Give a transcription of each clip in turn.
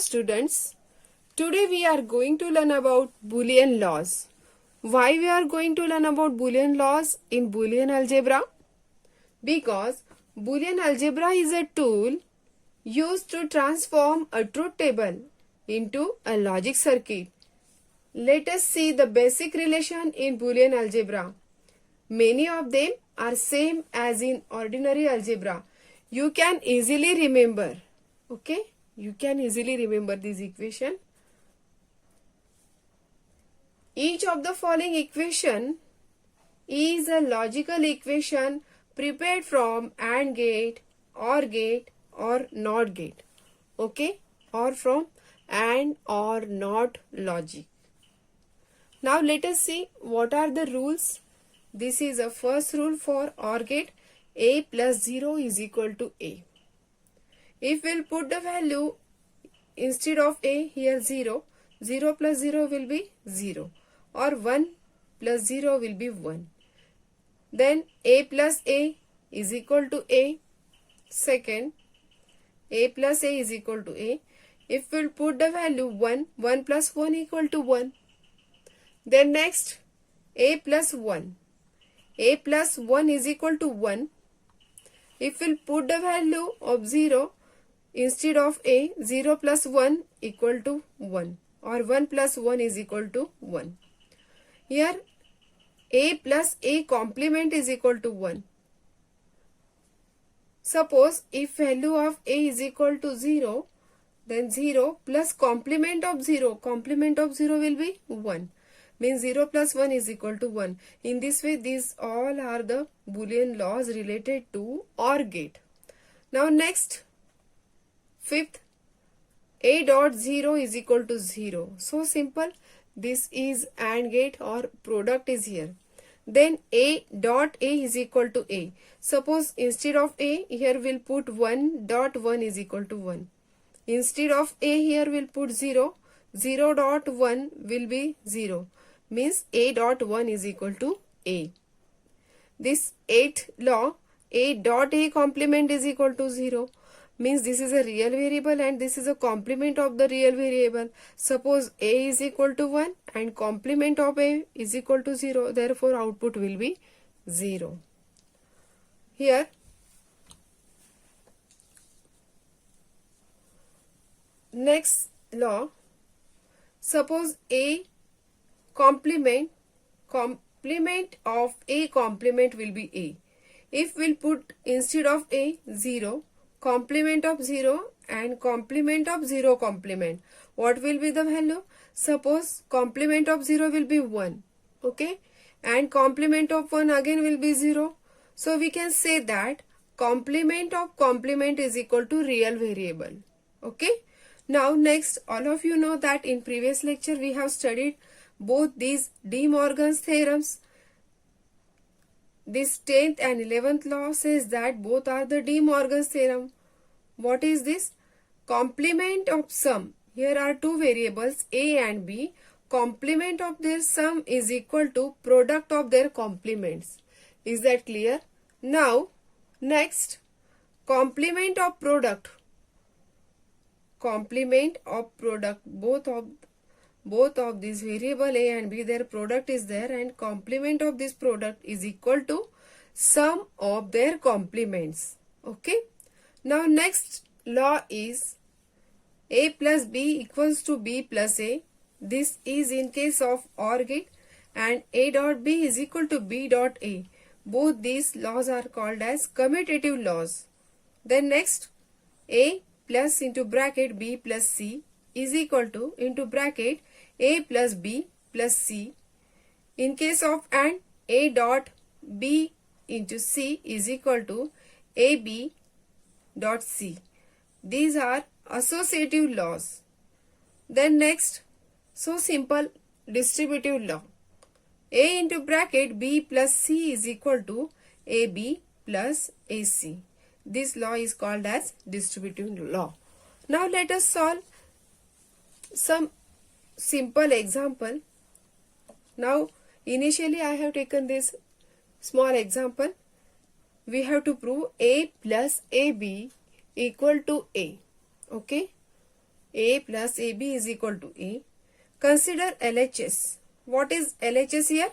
students, today we are going to learn about Boolean laws. Why we are going to learn about Boolean laws in Boolean algebra? Because Boolean algebra is a tool used to transform a truth table into a logic circuit. Let us see the basic relation in Boolean algebra. Many of them are same as in ordinary algebra. You can easily remember. Okay? You can easily remember this equation. Each of the following equation is a logical equation prepared from AND gate, or NOT gate. Okay? Or from AND or NOT logic. Now let us see what are the rules. This is a first rule for OR gate. A plus 0 is equal to A. If we'll put the value instead of A here 0, 0 plus 0 will be 0, or 1 plus 0 will be 1. Then A plus A is equal to A. Second, A plus A is equal to A. If we'll put the value 1, 1 plus 1 equal to 1. Then next, A plus 1. A plus 1 is equal to 1. If we'll put the value of 0 instead of A, 0 plus 1 equal to 1, or 1 plus 1 is equal to 1. Here A plus A complement is equal to 1. Suppose if value of A is equal to 0, then 0 plus complement of 0 will be 1. Means 0 plus 1 is equal to 1. In this way, these all are the Boolean laws related to OR gate. Now next, fifth, A dot 0 is equal to 0. So simple. This is AND gate, or product is here. Then A dot A is equal to A. Suppose instead of A, here we'll put 1 dot 1 is equal to 1. Instead of A, here we'll put 0. 0 dot 1 will be 0. Means A dot 1 is equal to A. This 8th law, A dot A complement is equal to 0. Means this is a real variable and this is a complement of the real variable. Suppose A is equal to 1 and complement of A is equal to 0. Therefore, output will be 0. Here, next law, suppose A complement of A complement will be A. If we'll put instead of A 0, complement of 0 and complement of 0 complement, what will be the value? Suppose complement of 0 will be 1, okay, and complement of 1 again will be 0. So we can say that complement of complement is equal to real variable. Okay. Now next, all of you know that in previous lecture we have studied both these De Morgan's theorems. This 10th and 11th law says that both are the De Morgan's theorem. What is this? Complement of sum. Here are two variables A and B. Complement of their sum is equal to product of their complements. Is that clear? Now, next, complement of product. Complement of product, both of these variable A and B, their product is there, and complement of this product is equal to sum of their complements. Okay. Now next law is A plus B equals to B plus A. This is in case of OR gate, and A dot B is equal to B dot A. Both these laws are called as commutative laws. Then next, A plus into bracket B plus C is equal to into bracket A plus B plus C. In case of AND, A dot B into C is equal to AB dot C. These are associative laws. Then next, so simple, distributive law. A into bracket B plus C is equal to AB plus AC. This law is called as distributive law. Now let us solve some simple example. Now initially I have taken this small example. We have to prove A plus AB equal to A. Okay. A plus AB is equal to A. Consider LHS. What is LHS here?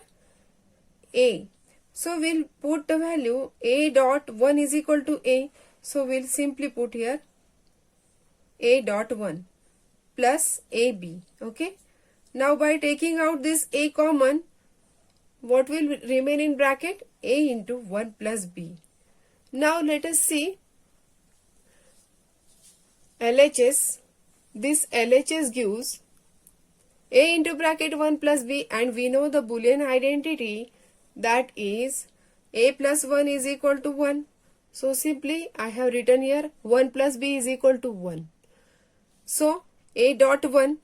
A. So we'll put the value A dot 1 is equal to A. So we'll simply put here A dot 1 plus AB. Okay. Now by taking out this A common, what will remain in bracket? A into 1 plus B. Now let us see LHS. This LHS gives A into bracket 1 plus B, and we know the Boolean identity, that is A plus 1 is equal to 1. So simply I have written here 1 plus B is equal to 1. So A dot 1,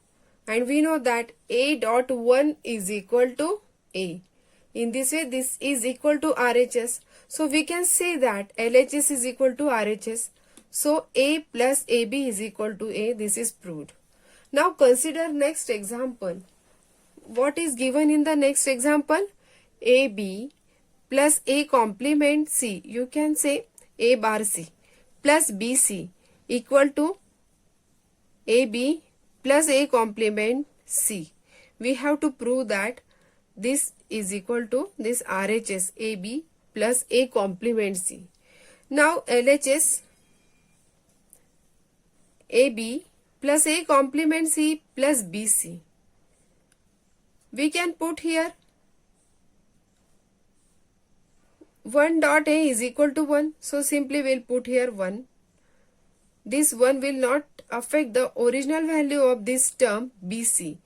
and we know that A dot 1 is equal to A. In this way this is equal to RHS. So we can say that LHS is equal to RHS. So A plus AB is equal to A. This is proved. Now consider next example. What is given in the next example? AB plus A complement C. You can say A bar C plus BC equal to AB plus A complement C. We have to prove that this is equal to this RHS AB plus A complement C. Now LHS AB plus A complement C plus BC. We can put here 1 dot A is equal to 1. So simply we'll put here 1. This 1 will not affect the original value of this term BC.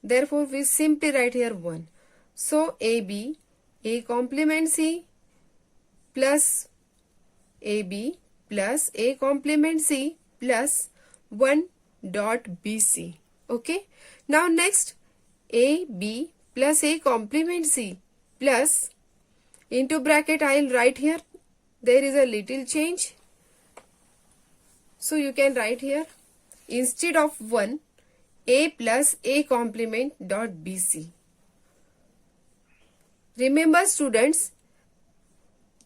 Therefore we simply write here 1. So AB, A complement C plus AB plus A complement C plus 1 dot BC. Okay. Now next AB plus A complement C plus into bracket I will write here. There is a little change. So you can write here instead of 1 A plus A complement dot BC. Remember students,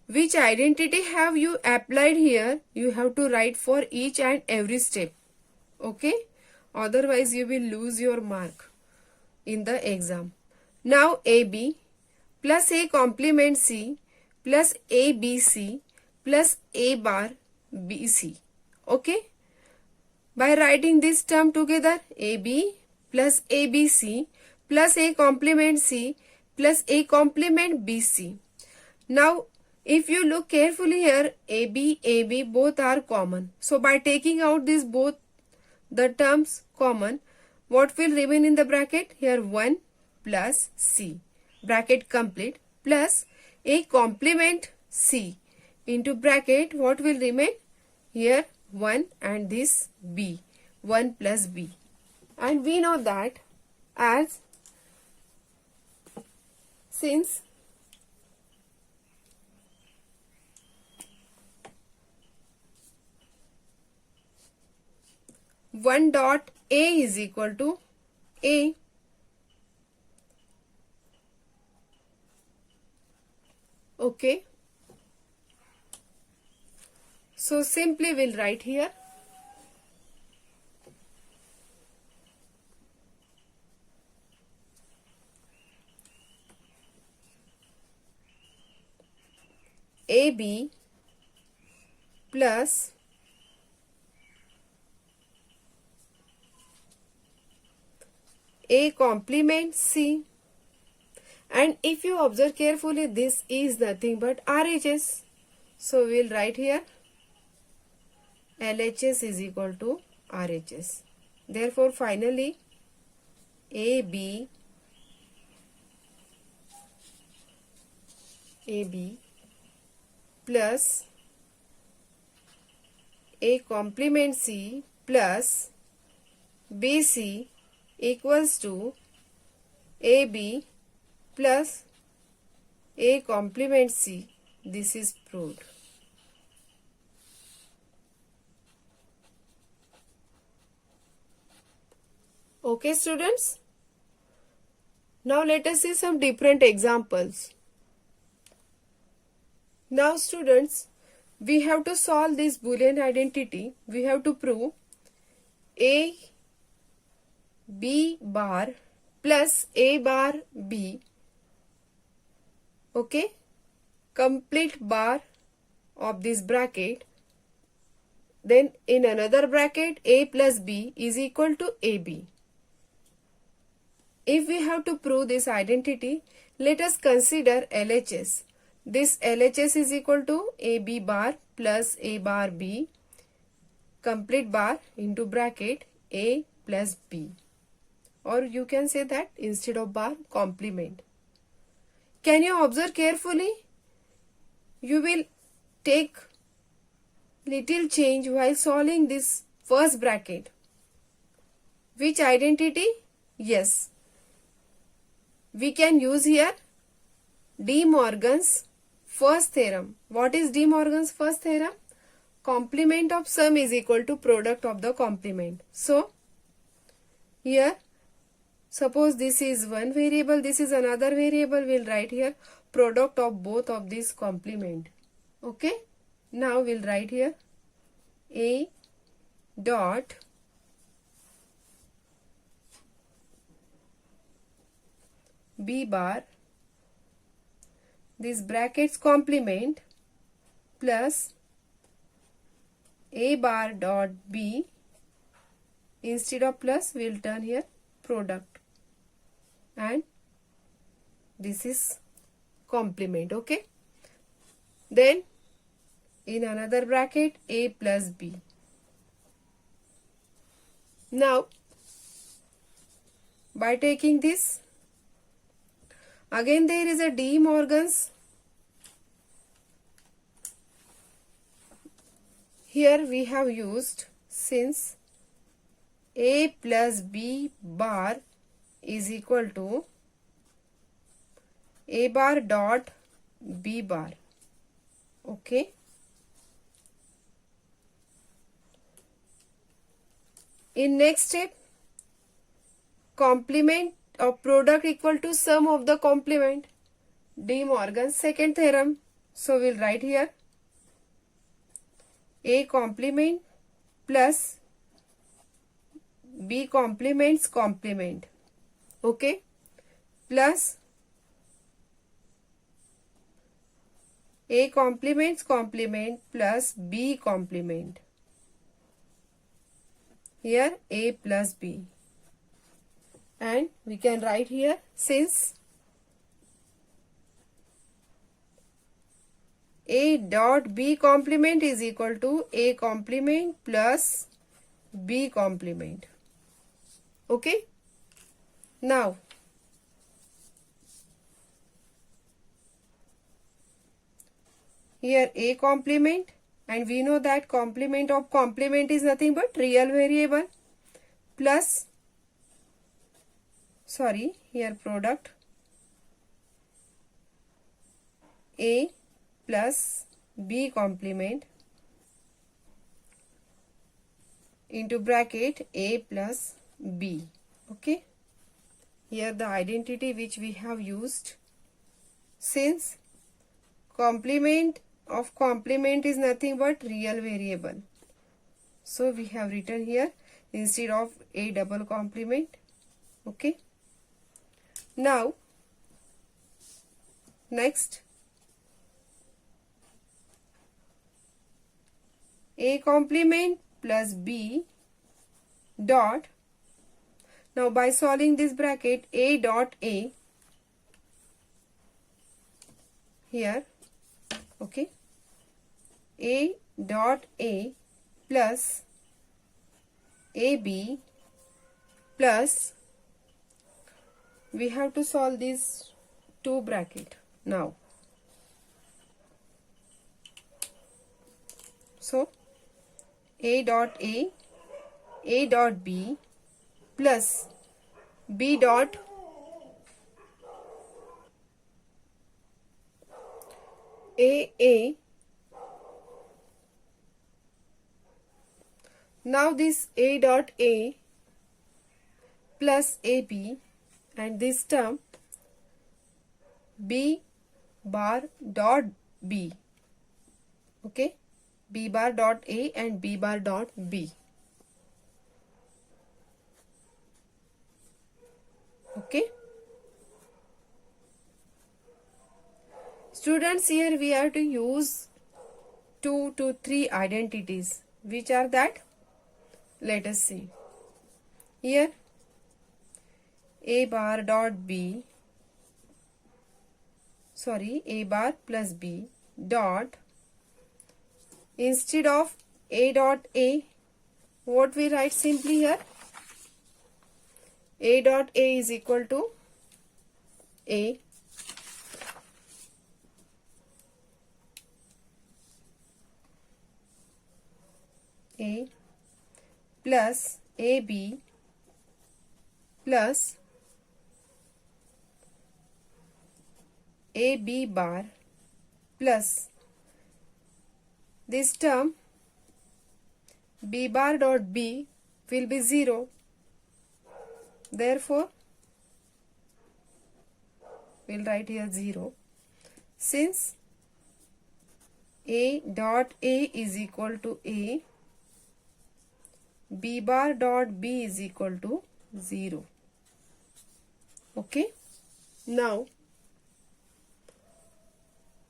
which identity have you applied here? You have to write for each and every step. Okay? Otherwise you will lose your mark in the exam. Now AB plus A complement C plus ABC plus A bar BC. Okay? By writing this term together, AB plus ABC plus A complement C plus A complement BC. Now if you look carefully here, AB both are common. So by taking out these both the terms common, what will remain in the bracket? Here 1 plus C, bracket complete, plus A complement C into bracket, what will remain? Here 1 and this B, 1 plus B. And we know that as since one dot A is equal to A, okay, so simply we'll write here AB plus A complement C, and if you observe carefully, this is nothing but RHS. So we'll write here LHS is equal to RHS. Therefore finally AB plus A complement C plus BC equals to AB plus A complement C. This is proved. Okay students, now let us see some different examples. Now students, we have to solve this Boolean identity. We have to prove A B bar plus A bar B. Okay, complete bar of this bracket. Then in another bracket, A plus B is equal to AB. If we have to prove this identity, let us consider LHS. This LHS is equal to AB bar plus A bar B, complete bar into bracket A plus B. Or you can say that instead of bar, complement. Can you observe carefully? You will take little change while solving this first bracket. Which identity? Yes. We can use here De Morgan's first theorem. What is De Morgan's first theorem? Complement of sum is equal to product of the complement. So, here, suppose this is one variable, this is another variable, we'll write here product of both of these complement. Okay. Now we'll write here A dot B bar, this brackets complement, plus A bar dot B, instead of plus we'll turn here product, and this is complement. Okay. Then in another bracket A plus B. Now by taking this, again there is a De Morgan's. Here we have used, since A plus B bar is equal to A bar dot B bar. Okay. In next step, complement of product equal to sum of the complement. De Morgan's second theorem. So we'll write here A complement plus B complement's complement. Okay. Plus A complement's complement plus B complement. Here A plus B. And we can write here, since A dot B complement is equal to A complement plus B complement. Okay. Now here A complement, and we know that complement of complement is nothing but real variable, plus, sorry, here product A plus B complement into bracket A plus B. Okay. Here the identity which we have used, since complement of complement is nothing but real variable, so we have written here instead of A double complement. Okay. Now next, A complement plus B dot, now by solving this bracket A dot A here. Okay. A dot A plus AB plus, we have to solve these two bracket now. So A dot B plus B dot A. Now this A dot A plus AB, and this term B bar dot B. Okay. B bar dot A and B bar dot B. Okay. Students, here we have to use 2 to 3 identities. Which are that? Let us see. Here a bar plus b dot, instead of a dot a, what we write simply here? A dot a is equal to a plus ab plus ab bar plus this term b bar dot b will be 0. Therefore, we'll write here 0. Since a dot a is equal to a, b bar dot b is equal to 0. Okay. Now,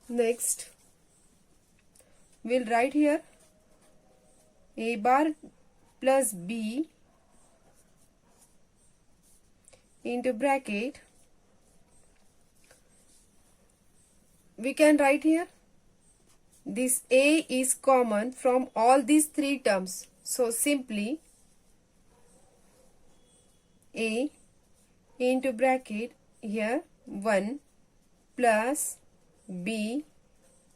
next, we'll write here a bar plus b into bracket. We can write here this a is common from all these 3 terms. So simply a into bracket here 1 plus b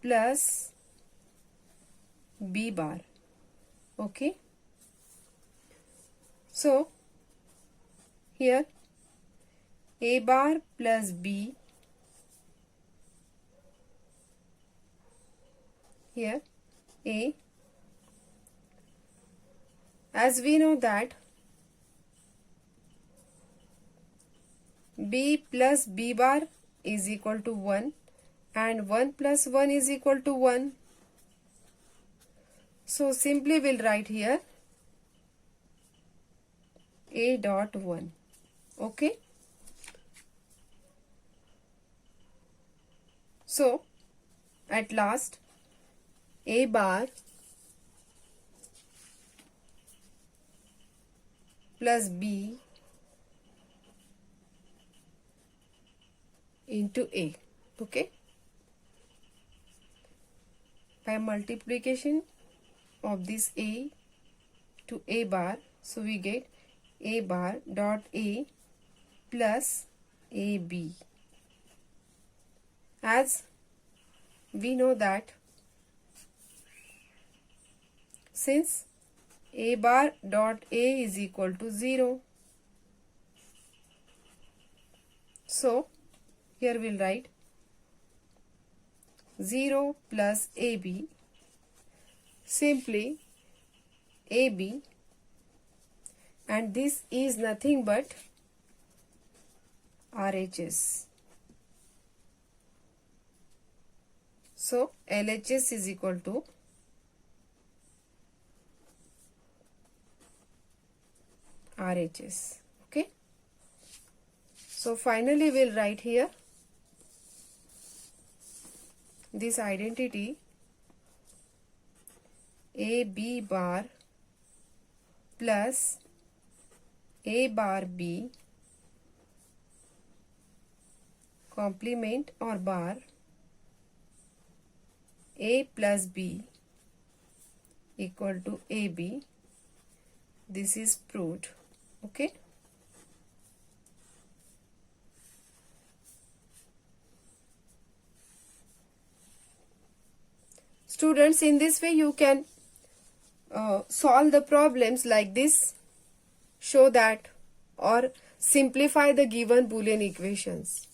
plus b bar. Okay. So here a bar plus b, here a, as we know that b plus b bar is equal to 1 and 1 plus 1 is equal to 1. So simply we'll write here a dot 1. Okay. So at last a bar plus b into a. Okay. By multiplication of this a to a bar, so we get a bar dot a plus ab. As we know that since a bar dot a is equal to 0, so here we'll write 0 plus ab, simply ab, and this is nothing but RHS. So LHS is equal to RHS. Okay. So finally we'll write here this identity AB bar plus A bar B complement or bar A plus B equal to AB. This is proved. Okay. Students, in this way you can solve the problems like this, show that, or simplify the given Boolean equations.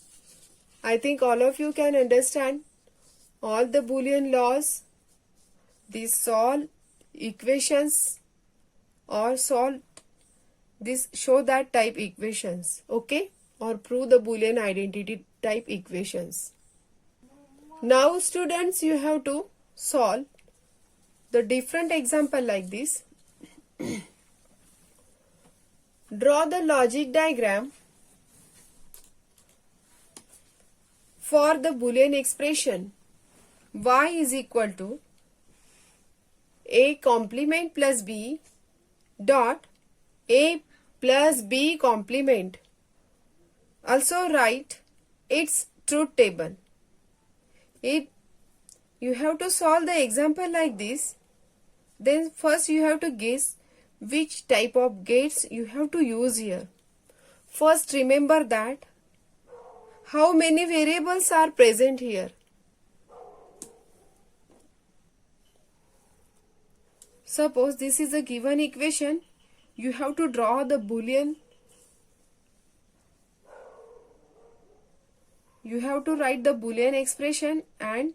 I think all of you can understand all the Boolean laws, these solve equations or solve this show that type equations, okay, or prove the Boolean identity type equations. Now students, you have to solve the different example like this. Draw the logic diagram for the Boolean expression y is equal to a complement plus b dot a plus b complement. Also write its truth table. If you have to solve the example like this, then first you have to guess which type of gates you have to use here. First remember that how many variables are present here. Suppose this is a given equation, you have to draw the Boolean. You have to write the Boolean expression, and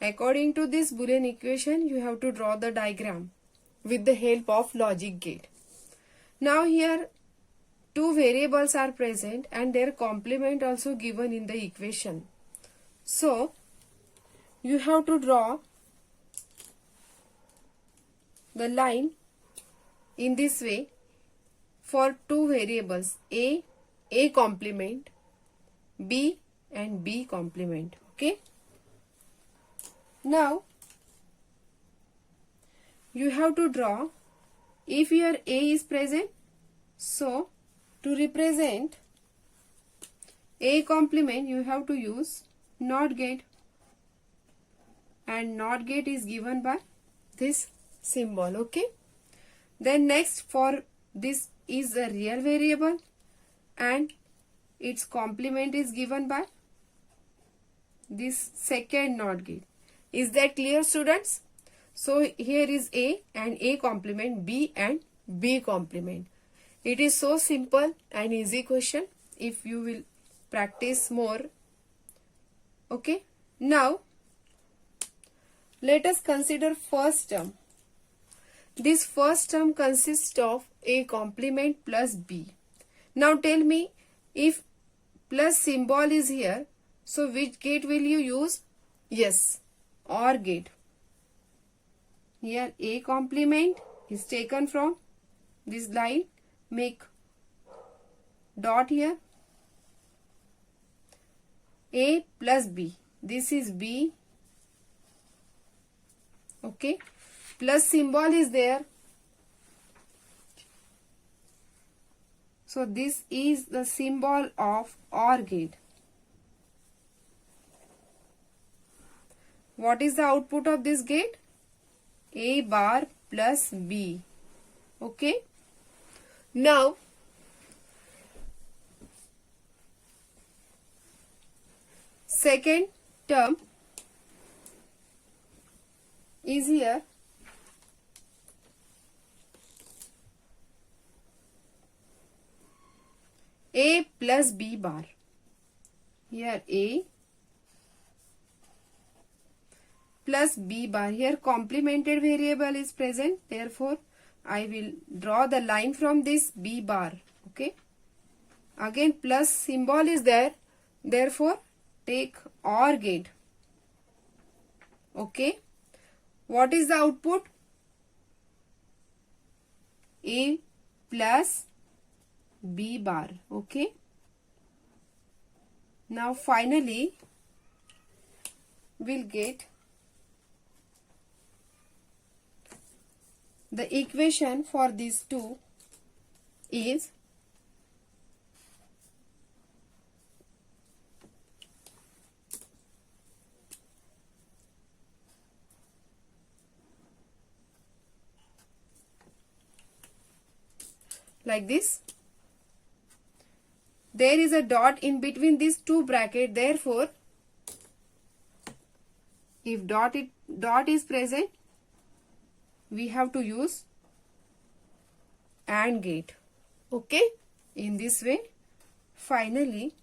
according to this Boolean equation, you have to draw the diagram with the help of logic gate. Now here two variables are present and their complement also given in the equation. So you have to draw the line in this way for two variables a complement, b and b complement. Okay. Now you have to draw if here a is present. So to represent a complement you have to use NOT gate, and NOT gate is given by this symbol. Okay. Then next, for this is a real variable and its complement is given by this second NOT gate. Is that clear, students? So here is a and a complement, b and b complement. It is so simple and easy question if you will practice more. Okay. Now let us consider first term. This first term consists of a complement plus b. Now tell me, if plus symbol is here, so which gate will you use? Yes, OR gate. Here a complement is taken from this line, make dot here, a plus b. This is b. Okay. Plus symbol is there. So this is the symbol of OR gate. What is the output of this gate? A bar plus b. Okay. Now second term is here. A plus b bar. Here a plus b bar. Here complemented variable is present. Therefore, I will draw the line from this b bar. Okay. Again plus symbol is there. Therefore, take OR gate. Okay. What is the output? A plus b bar. Okay. Now finally we'll get the equation for these two is like this. There is a dot in between these two brackets. Therefore, if dot is present, we have to use AND gate. Okay. In this way, finally,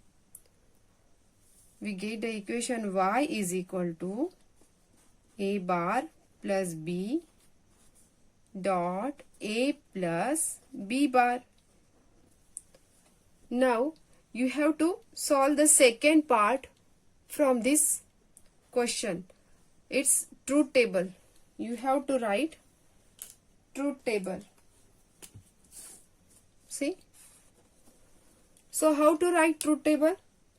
we get the equation y is equal to a bar plus b dot a plus b bar. Now you have to solve the second part from this question. It's truth table. You have to write truth table. See? So how to write truth table?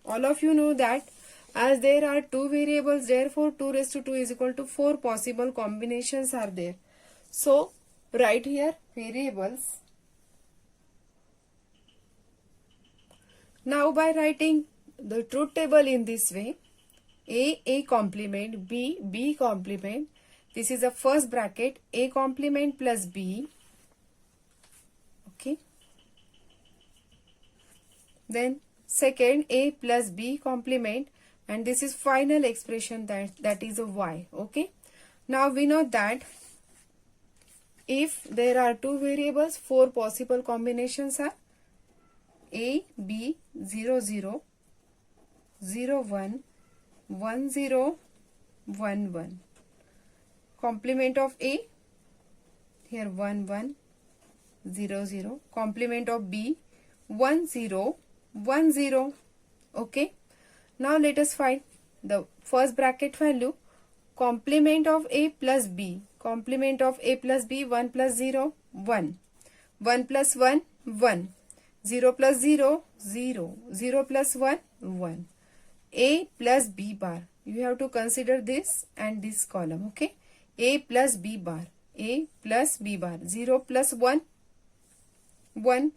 All of you know that As there are two variables, therefore 2 raised to 2 is equal to 4 possible combinations are there. So write here variables. Now by writing the truth table in this way, A complement, B complement. This is the first bracket, A complement plus B. Okay. Then second, A plus B complement, and this is final expression that is a Y. Okay. Now we know that if there are two variables, 4 possible combinations are A, B, 0, 0, 0, 1, 1, 0, 1, 1. Complement of A, here 1, 1, 0, 0. Complement of B, 1, 0, 1, 0. Okay. Now let us find the first bracket value. Complement of A plus B. Complement of A plus B, 1 plus 0, 1. 1 plus 1, 1. 0 plus 0, 0. 0 plus 1, 1. A plus B bar. You have to consider this and this column. Okay. A plus B bar. A plus B bar. 0 plus 1, 1.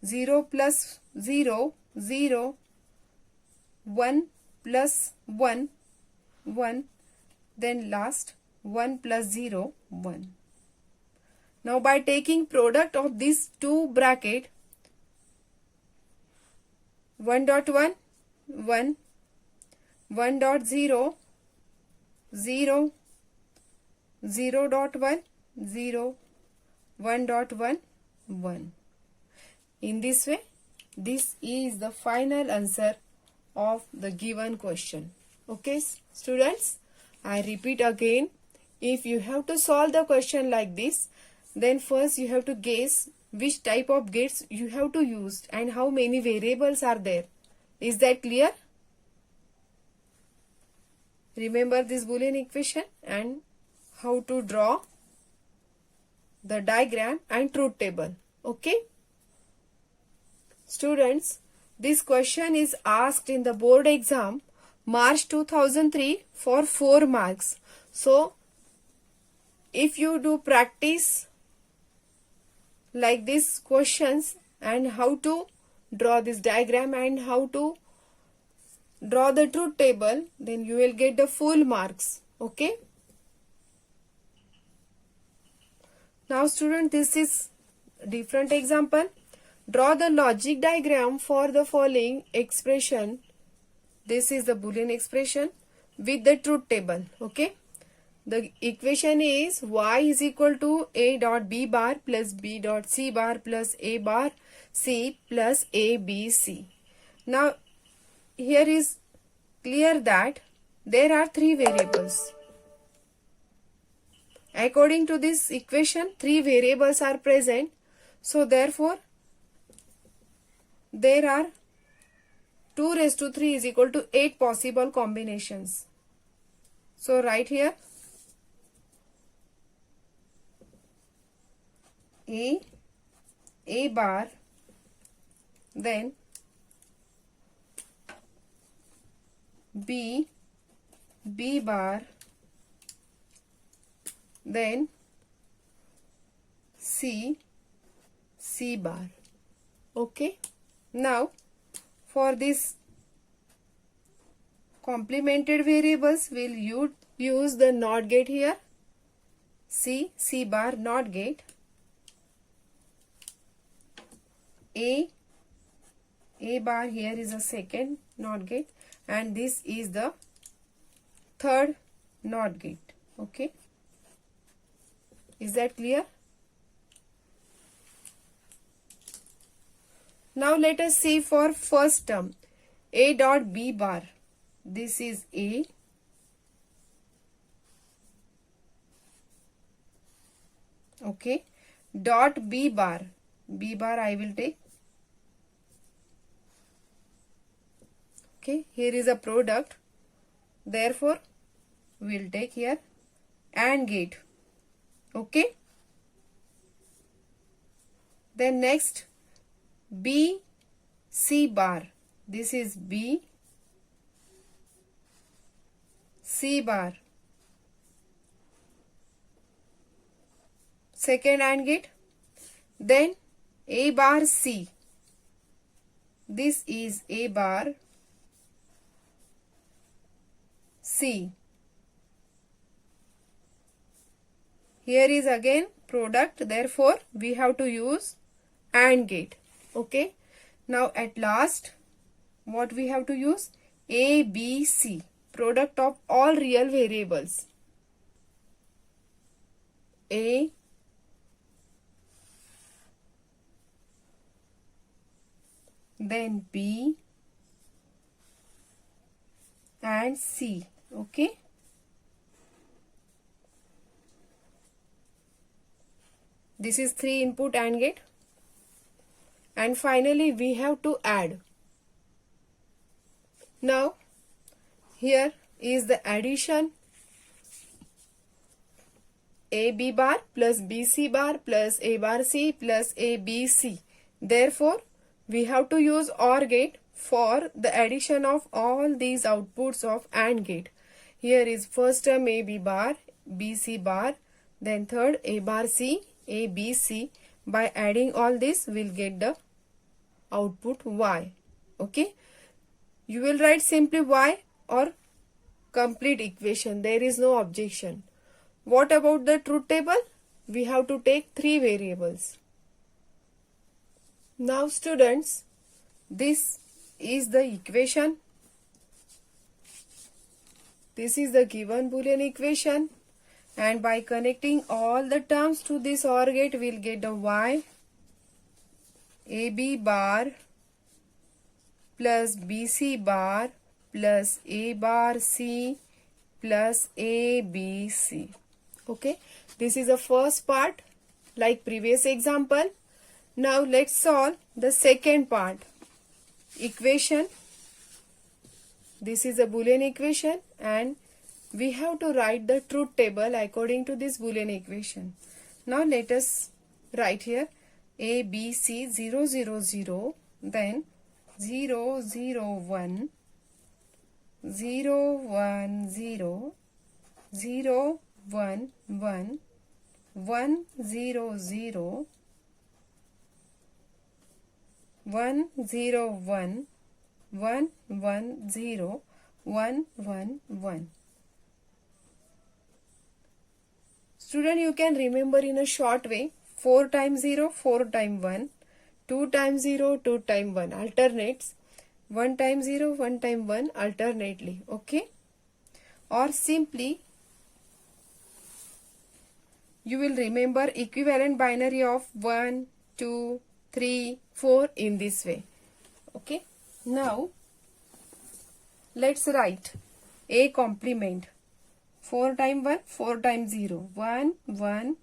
0 plus 0, 0. 1 plus 1, 1. Then last 1 plus 0, 1. Now by taking product of these two bracket, 1.1, 1, 1.0, 0, 0.1, 0, 1.1, 1. In this way, this is the final answer of the given question. Okay, students, I repeat again, if you have to solve the question like this, then first you have to guess which type of gates you have to use and how many variables are there. Is that clear? Remember this Boolean equation and how to draw the diagram and truth table. Okay? Students, this question is asked in the board exam March 2003 for 4 marks. So, if you do practice like these questions and how to draw this diagram and how to draw the truth table, then you will get the full marks. Okay? Now student, this is different example. Draw the logic diagram for the following expression. This is the Boolean expression with the truth table. Okay? The equation is y is equal to a dot b bar plus b dot c bar plus a bar c plus a b c. Now here is clear that there are 3 variables. According to this equation, 3 variables are present. So therefore, there are 2 raised to 3 is equal to 8 possible combinations. So write here A bar, then B bar, then C bar. Okay. Now for this complemented variables, we'll use the NOT gate here. C bar NOT gate. A bar here is a second NOT gate and this is the third NOT gate. Okay. Is that clear? Now let us see for first term. A dot B bar. This is A. Okay. Dot B bar. B bar I will take. Okay. Here is a product. Therefore, we will take here AND gate. Okay. Then next B C bar. This is B C bar. Second AND gate. Then A bar C. This is A bar C. Here is again product, therefore we have to use AND gate. Okay. Now at last what we have to use? A, B, C. Product of all real variables. A, then B and C. Okay. This is 3 input AND gate. And finally we have to add. Now here is the addition. AB bar plus BC bar plus A bar C plus ABC. Therefore we have to use OR gate for the addition of all these outputs of AND gate. Here is first term AB bar, BC bar, then third A bar C, ABC. By adding all this, we'll get the output Y. Okay. You will write simply Y or complete equation. There is no objection. What about the truth table? We have to take 3 variables. Now students, this is the equation. This is the given Boolean equation. And by connecting all the terms to this OR gate, we'll get the Y. AB bar plus BC bar plus A bar C plus ABC. Okay. This is the first part like previous example. Now let's solve the second part. Equation. This is a Boolean equation and we have to write the truth table according to this Boolean equation. Now let us write here A, B, C, 0, 0, 0, then 0, 0, 1, 0, 1, 0, 0, 1, 1, 1, 0, 0, 1, 0, 1, 1, 1, 0, 1, 1, 1. Student, you can remember in a short way. 4 times 0, 4 times 1. 2 times 0, 2 times 1. Alternates. 1 times 0, 1 times 1 alternately. Okay. Or simply, you will remember equivalent binary of 1, 2, 3, 4 in this way. Okay. Now, let's write A complement. 4 times 1, 4 times 0. 1, 1,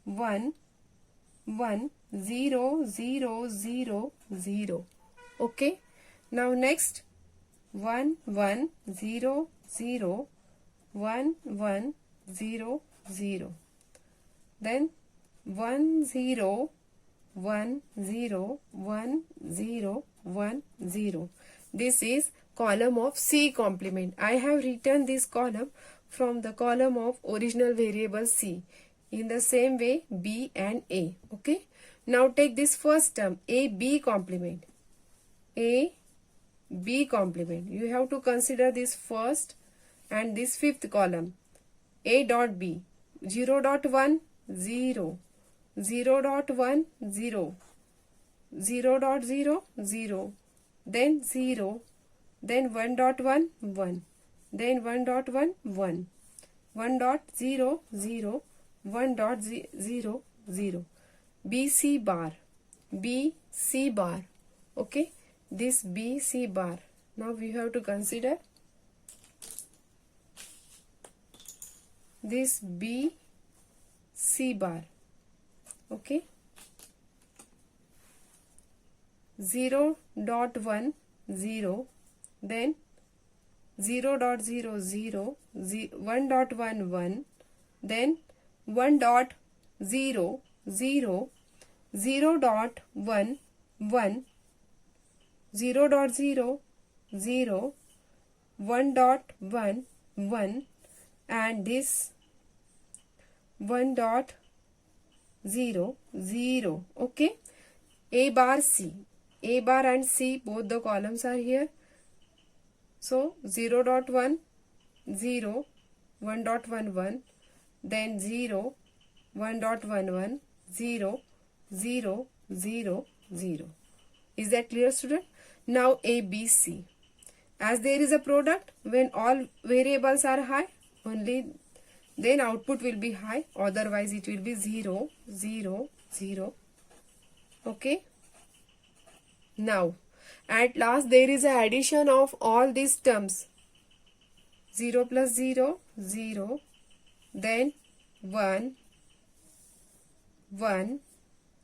1, 1, 0, 0, 0, 0. Okay. Now next 1, 1, 0, 0, 1, 1, 0, 0. Then 1, 0, 1, 0, 1, 0, 1, 0. This is column of C complement. I have written this column from the column of original variable C. In the same way B and A. Okay. Now take this first term A B complement. A B complement. You have to consider this first and this fifth column. A dot B. 0 dot 1 0. 0 dot 1 0. 0 dot 0 0. Then 0. Then 1 dot 1 1. Then 1 dot 1 1. 1 dot 0 0. 1 dot 0 0. BC bar. BC bar. Okay. This BC bar. Now we have to consider this BC bar. Okay. 0 dot 1 0. Then 0 dot 0 0. 1 dot 1 1. Then 1 dot 0 0. 0 dot 1 1. 0 dot 0 0. 1 dot 1 1. and this 1 dot 0 0. Okay, A bar C, A bar and C, both the columns are here. So 0 dot 1 0, 1 dot 1 1, then 0, 1 dot 1 1, 0 0 0 0. Is that clear, student? Now A B C, as there is a product, when all variables are high, only then output will be high, otherwise it will be 0 0 0. Okay, now at last there is a addition of all these terms. 0 plus 0 0, then 1 1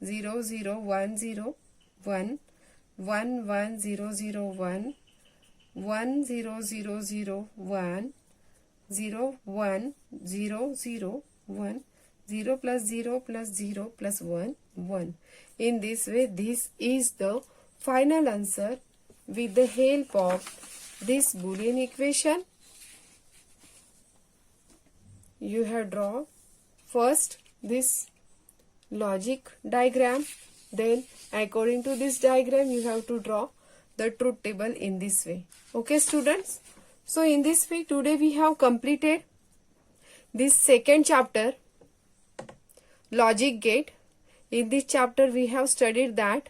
0 0 1 0 1 1 1 0 0 1 1 0 0 0 1 0 1 0 0 1 0 plus 0 plus 0 plus 1 1. In this way, this is the final answer with the help of this Boolean equation. You have drawn first this logic diagram, then according to this diagram you have to draw the truth table in this way. Okay, students, so in this way today we have completed this second chapter, logic gate. In this chapter we have studied that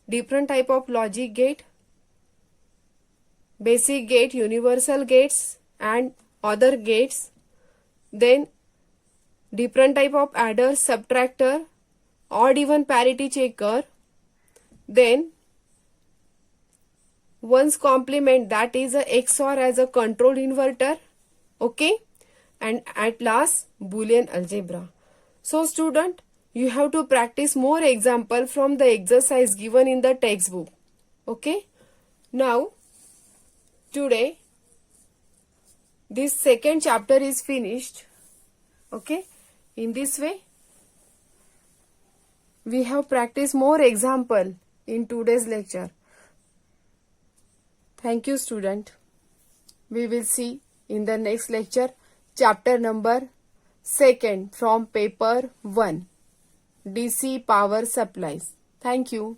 different type of logic gate, basic gate, universal gates and other gates, then different type of adder, subtractor, odd even parity checker, then one's complement, that is a XOR as a control inverter. Okay, and at last Boolean algebra. So student, you have to practice more example from the exercise given in the textbook. Okay, now today this second chapter is finished. Okay, in this way we have practiced more example in today's lecture. Thank you, student. We will see in the next lecture chapter number 2 from paper 1, DC power supplies. Thank you.